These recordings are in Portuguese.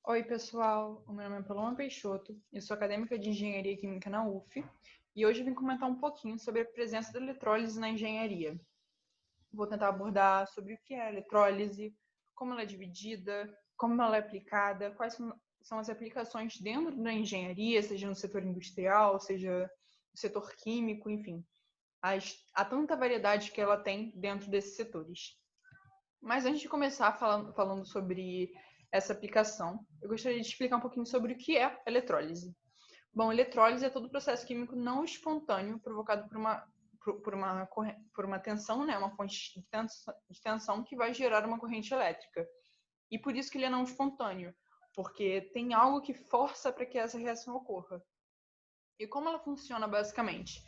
Oi, pessoal. O meu nome é Paloma Peixoto, eu sou acadêmica de Engenharia Química na UF e hoje eu vim comentar um pouquinho sobre a presença da eletrólise na engenharia. Vou tentar abordar sobre o que é a eletrólise, como ela é dividida, como ela é aplicada, quais são as aplicações dentro da engenharia, seja no setor industrial, seja no setor químico, enfim. Há tanta variedade que ela tem dentro desses setores. Mas antes de começar falando sobre essa aplicação, eu gostaria de explicar um pouquinho sobre o que é eletrólise. Bom, eletrólise é todo processo químico não espontâneo provocado por uma tensão, né, uma fonte de tensão que vai gerar uma corrente elétrica. E por isso que ele é não espontâneo, porque tem algo que força para que essa reação ocorra. E como ela funciona basicamente?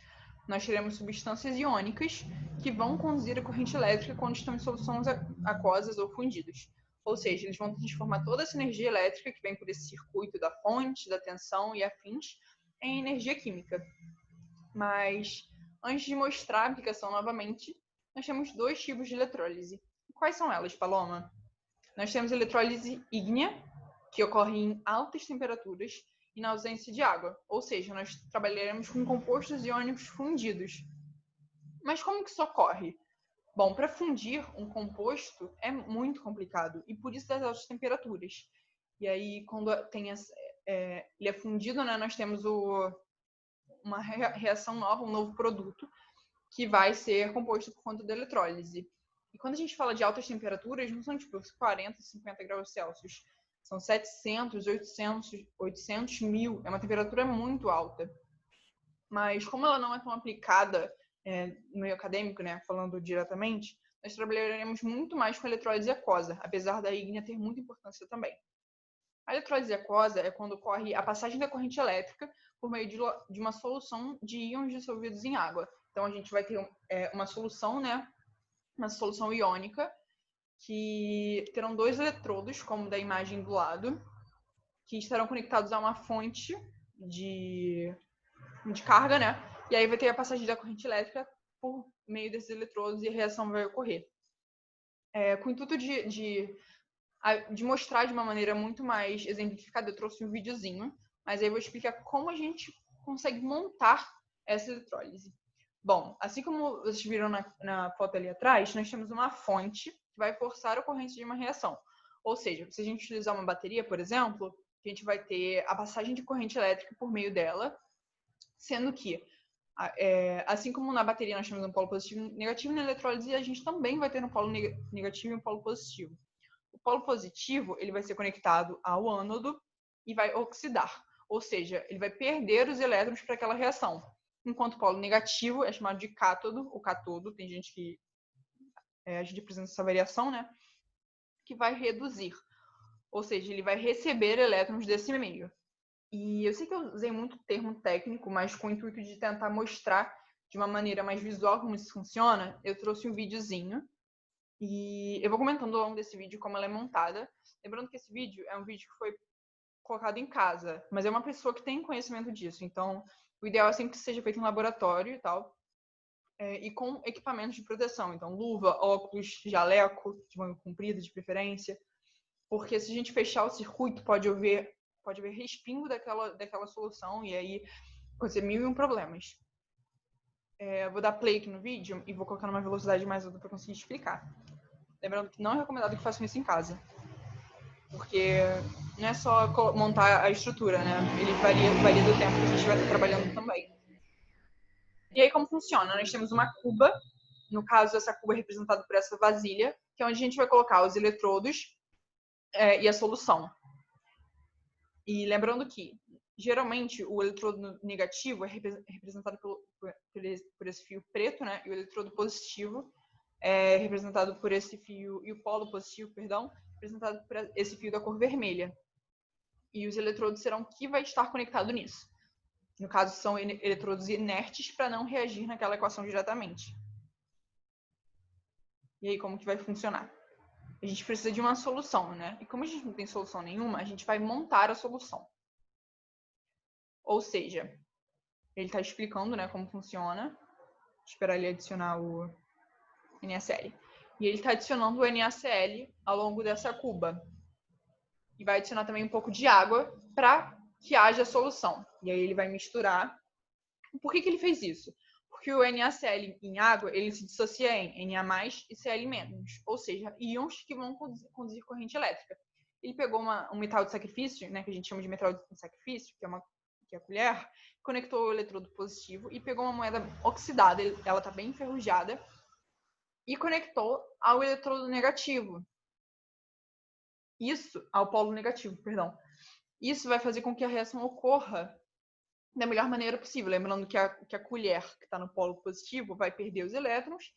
Nós teremos substâncias iônicas que vão conduzir a corrente elétrica quando estão em soluções aquosas ou fundidos. Ou seja, eles vão transformar toda essa energia elétrica que vem por esse circuito da fonte, da tensão e afins em energia química. Mas, antes de mostrar a aplicação novamente, nós temos dois tipos de eletrólise. Quais são elas, Paloma? Nós temos a eletrólise ígnea, que ocorre em altas temperaturas e na ausência de água, ou seja, nós trabalharemos com compostos iônicos fundidos. Mas como que isso ocorre? Bom, para fundir um composto é muito complicado e por isso das altas temperaturas. E aí, quando ele é fundido, né, nós temos uma reação nova, um novo produto, que vai ser composto por conta da eletrólise. E quando a gente fala de altas temperaturas, não são tipo 40, 50 graus Celsius. São 700, 800, 1000. É uma temperatura muito alta. Mas como ela não é tão aplicada no meio acadêmico, né, falando diretamente, nós trabalharemos muito mais com a eletrólise aquosa, apesar da ígnea ter muita importância também. A eletrólise aquosa é quando ocorre a passagem da corrente elétrica por meio de uma solução de íons dissolvidos em água. Então, a gente vai ter uma solução, né, uma solução iônica, que terão dois eletrodos, como da imagem do lado, que estarão conectados a uma fonte de carga, né? E aí vai ter a passagem da corrente elétrica por meio desses eletrodos e a reação vai ocorrer. Com o intuito de mostrar de uma maneira muito mais exemplificada, eu trouxe um videozinho, mas aí eu vou explicar como a gente consegue montar essa eletrólise. Bom, assim como vocês viram na foto ali atrás, nós temos uma fonte que vai forçar a ocorrência de uma reação. Ou seja, se a gente utilizar uma bateria, por exemplo, a gente vai ter a passagem de corrente elétrica por meio dela, sendo que, assim como na bateria nós temos um polo positivo e negativo, na eletrólise a gente também vai ter um polo negativo e um polo positivo. O polo positivo ele vai ser conectado ao ânodo e vai oxidar, ou seja, ele vai perder os elétrons para aquela reação. Enquanto o polo negativo é chamado de cátodo, ou catodo, tem gente que a gente apresenta essa variação, né? Que vai reduzir, ou seja, ele vai receber elétrons desse meio. E eu sei que eu usei muito termo técnico, mas com o intuito de tentar mostrar de uma maneira mais visual como isso funciona, eu trouxe um videozinho e eu vou comentando ao longo desse vídeo como ela é montada. Lembrando que esse vídeo é um vídeo que foi colocado em casa, mas é uma pessoa que tem conhecimento disso. Então, o ideal é sempre que seja feito em laboratório e tal, e com equipamentos de proteção. Então, luva, óculos, jaleco de manga comprida, de preferência. Porque se a gente fechar o circuito, pode haver respingo daquela solução e aí acontecer mil e um problemas. Eu vou dar play aqui no vídeo e vou colocar numa velocidade mais alta para conseguir explicar. Lembrando que não é recomendado que façam isso em casa. Porque não é só montar a estrutura, né? Ele varia do tempo que a gente vai estar trabalhando também. E aí, como funciona? Nós temos uma cuba, no caso, essa cuba é representada por essa vasilha, que é onde a gente vai colocar os eletrodos e a solução. E lembrando que, geralmente, o eletrodo negativo é representado por esse fio preto, né? E o eletrodo positivo é representado por esse fio, e o polo positivo, perdão, representado por esse fio da cor vermelha. E os eletrodos serão que vai estar conectado nisso. No caso, são eletrodos inertes para não reagir naquela equação diretamente. E aí, como que vai funcionar? A gente precisa de uma solução, né? E como a gente não tem solução nenhuma, a gente vai montar a solução. Ou seja, ele está explicando, né, como funciona. Vou esperar ele adicionar o NaCl. E ele está adicionando o NaCl ao longo dessa cuba. E vai adicionar também um pouco de água para que haja solução. E aí ele vai misturar. Por que ele fez isso? Porque o NaCl em água, ele se dissocia em Na+, e Cl-, ou seja, íons que vão conduzir corrente elétrica. Ele pegou um metal de sacrifício, né, que a gente chama de metal de sacrifício, que é a colher, conectou o eletrodo positivo e pegou uma moeda oxidada, ela está bem enferrujada, e conectou ao eletrodo negativo. Ao polo negativo, perdão. Isso vai fazer com que a reação ocorra da melhor maneira possível. Lembrando que a colher que está no polo positivo vai perder os elétrons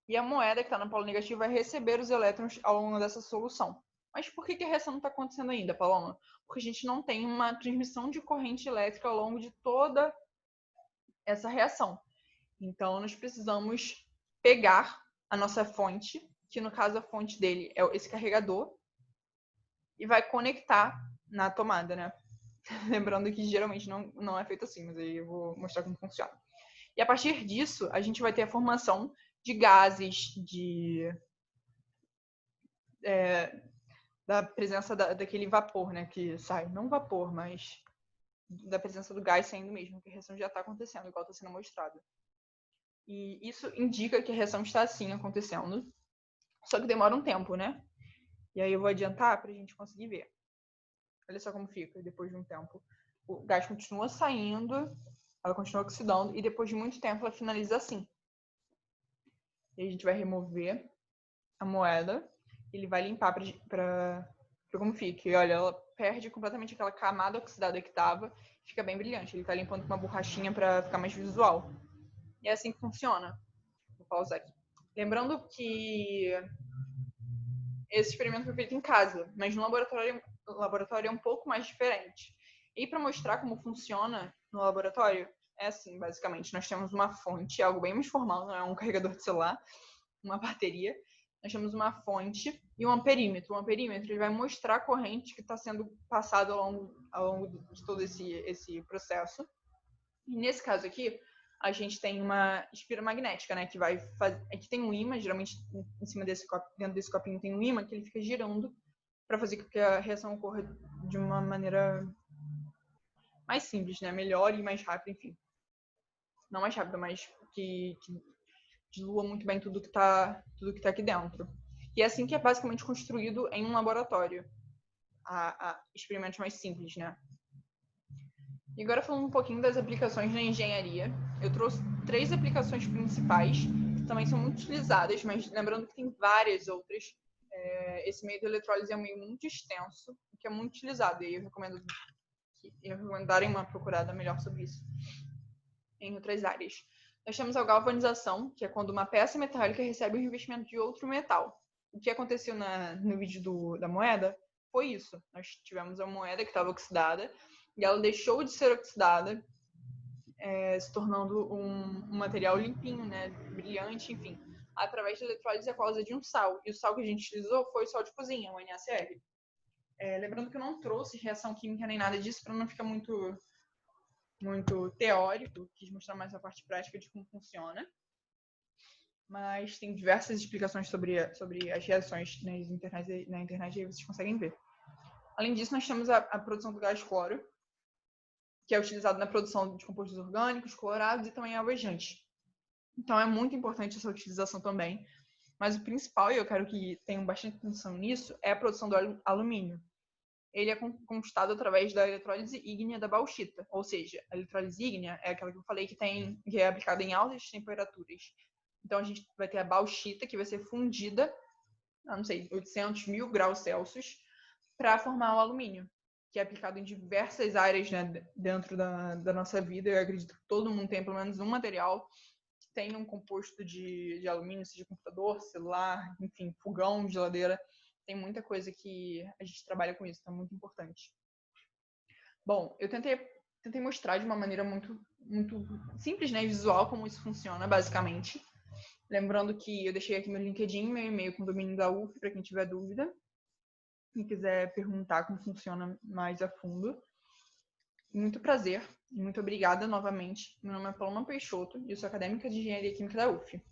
e a moeda que está no polo negativo vai receber os elétrons ao longo dessa solução. Mas por que a reação não está acontecendo ainda, Paloma? Porque a gente não tem uma transmissão de corrente elétrica ao longo de toda essa reação. Então, nós precisamos pegar a nossa fonte, que no caso a fonte dele é esse carregador, e vai conectar na tomada, né? Lembrando que geralmente não é feito assim, mas aí eu vou mostrar como funciona. E a partir disso, a gente vai ter a formação de gases, da presença daquele vapor, né, que sai. Não vapor, mas da presença do gás saindo mesmo, que a reação já está acontecendo, igual está sendo mostrado. E isso indica que a reação está assim acontecendo, só que demora um tempo, né? E aí eu vou adiantar para a gente conseguir ver. Olha só como fica depois de um tempo. O gás continua saindo, ela continua oxidando, e depois de muito tempo ela finaliza assim. E aí a gente vai remover a moeda, ele vai limpar para como fica. E olha, ela perde completamente aquela camada oxidada que estava, fica bem brilhante. Ele está limpando com uma borrachinha para ficar mais visual. E é assim que funciona. Vou pausar aqui. Lembrando que esse experimento foi feito em casa, mas no laboratório é um pouco mais diferente. E para mostrar como funciona no laboratório, é assim, basicamente. Nós temos uma fonte, algo bem mais formal, não é um carregador de celular, uma bateria. Nós temos uma fonte e um amperímetro. O amperímetro ele vai mostrar a corrente que está sendo passada ao longo de todo esse processo. E nesse caso aqui, a gente tem uma espira magnética, né? Que vai fazer. Aqui tem um ímã, geralmente em cima desse copo, dentro desse copinho tem um ímã que ele fica girando para fazer com que a reação ocorra de uma maneira mais simples, né? Melhor e mais rápida, enfim. Não mais rápida, mas que dilua muito bem tudo que tá aqui dentro. E é assim que é basicamente construído em um laboratório. Experimentos mais simples, né? E agora falando um pouquinho das aplicações na engenharia, eu trouxe 3 aplicações principais, que também são muito utilizadas, mas lembrando que tem várias outras. Esse meio de eletrólise é um meio muito extenso, que é muito utilizado, e eu recomendo darem uma procurada melhor sobre isso em outras áreas. Nós temos a galvanização, que é quando uma peça metálica recebe o revestimento de outro metal. O que aconteceu no vídeo da moeda foi isso. Nós tivemos a moeda que estava oxidada, e ela deixou de ser oxidada, se tornando um material limpinho, né, brilhante, enfim, através da eletrólise aquosa de um sal. E o sal que a gente utilizou foi o sal de cozinha, o NaCl. Lembrando que eu não trouxe reação química nem nada disso para não ficar muito teórico, quis mostrar mais a parte prática de como funciona. Mas tem diversas explicações sobre as reações na internet, aí vocês conseguem ver. Além disso, nós temos a produção do gás cloro, que é utilizado na produção de compostos orgânicos, clorados e também alvejantes. Então, é muito importante essa utilização também. Mas o principal, e eu quero que tenham bastante atenção nisso, é a produção do alumínio. Ele é conquistado através da eletrólise ígnea da bauxita. Ou seja, a eletrólise ígnea é aquela que eu falei que é aplicada em altas temperaturas. Então, a gente vai ter a bauxita, que vai ser fundida a, 800 mil graus Celsius, para formar o alumínio, que é aplicado em diversas áreas, né, dentro da nossa vida. Eu acredito que todo mundo tem pelo menos um material que tenha um composto de alumínio, seja computador, celular, enfim, fogão, geladeira. Tem muita coisa que a gente trabalha com isso, então é muito importante. Bom, eu tentei mostrar de uma maneira muito simples, né, visual, como isso funciona, basicamente. Lembrando que eu deixei aqui meu LinkedIn, meu e-mail com o domínio da UF, para quem tiver dúvida. Quem quiser perguntar como funciona mais a fundo. Muito prazer e muito obrigada novamente. Meu nome é Paloma Peixoto e eu sou acadêmica de Engenharia Química da UF.